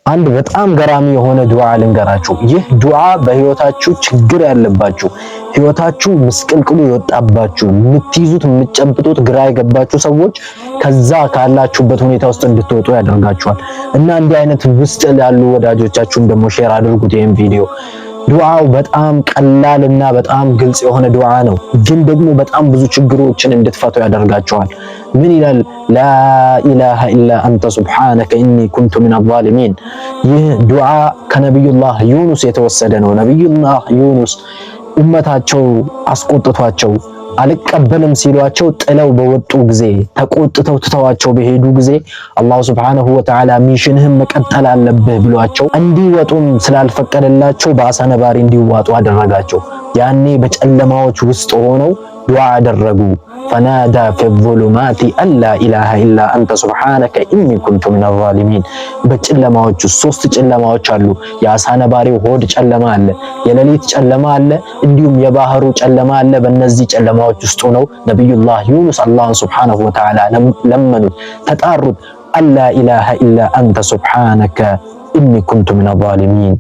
አንድ በጣም ገራሚ የሆነ ዱዓ ልንገራችሁ። ይህ ዱዓ በህይወታችሁ ችግር ያለባችሁ፣ ህይወታችሁ ምስቅልቅሉ የወጣባችሁ፣ የምትይዙት የምትጨብጡት ግራ የገባችሁ ሰዎች ከዛ ካላችሁበት ሁኔታ ውስጥ እንድትወጡ ያደርጋችኋል። እና እንዲህ አይነት ውስጥ ያሉ ወዳጆቻችሁም ደግሞ ሼር አድርጉት ይሄን ቪዲዮ። ዱዓው በጣም ቀላልና በጣም ግልጽ የሆነ ዱዓ ነው፣ ግን ደግሞ በጣም ብዙ ችግሮችን እንድትፈቱ ያደርጋቸዋል። ምን ይላል? ላኢላሃ ኢላ አንተ ሱብሓነከ ኢኒ ኩንቱ ሚነ ዛሊሚን። ይህ ዱዓ ከነቢዩላህ ዩኑስ የተወሰደ ነው። ነቢዩላህ ዩኑስ ኡመታቸው አስቆጥቷቸው አልቀበልም ሲሏቸው ጥለው በወጡ ጊዜ ተቆጥተው ትተዋቸው በሄዱ ጊዜ አላሁ ሱብሓነሁ ወተዓላ ሚሽንህን መቀጠል አለብህ ብሏቸው እንዲወጡም ስላልፈቀደላቸው በአሳ ነባሪ እንዲዋጡ አደረጋቸው። ያኔ በጨለማዎች ውስጥ ሆነው ዱዓ አደረጉ። ፈናዳ ፊ ዙሉማቲ አላ ኢላሃ ኢላ አንተ ሱብሓነከ ኢኒ ኩንቱ ሚነ ዛሊሚን። በጨለማዎች ሶስት ጨለማዎች አሉ። የአሳ ነባሪው ሆድ ጨለማ አለ፣ የሌሊት ጨለማ አለ፣ እንዲሁም የባህሩ ጨለማ አለ። በእነዚህ ጨለማዎች ውስጥ ነው ነቢዩላህ ዩኑስ አላህን ሱብሓነሁ ወተዓላ ለመኑት፣ ተጣሩት። አላ ኢላሃ ኢላ አንተ ሱብሓነከ ኢኒ ኩንቱ ሚነ ዛሊሚን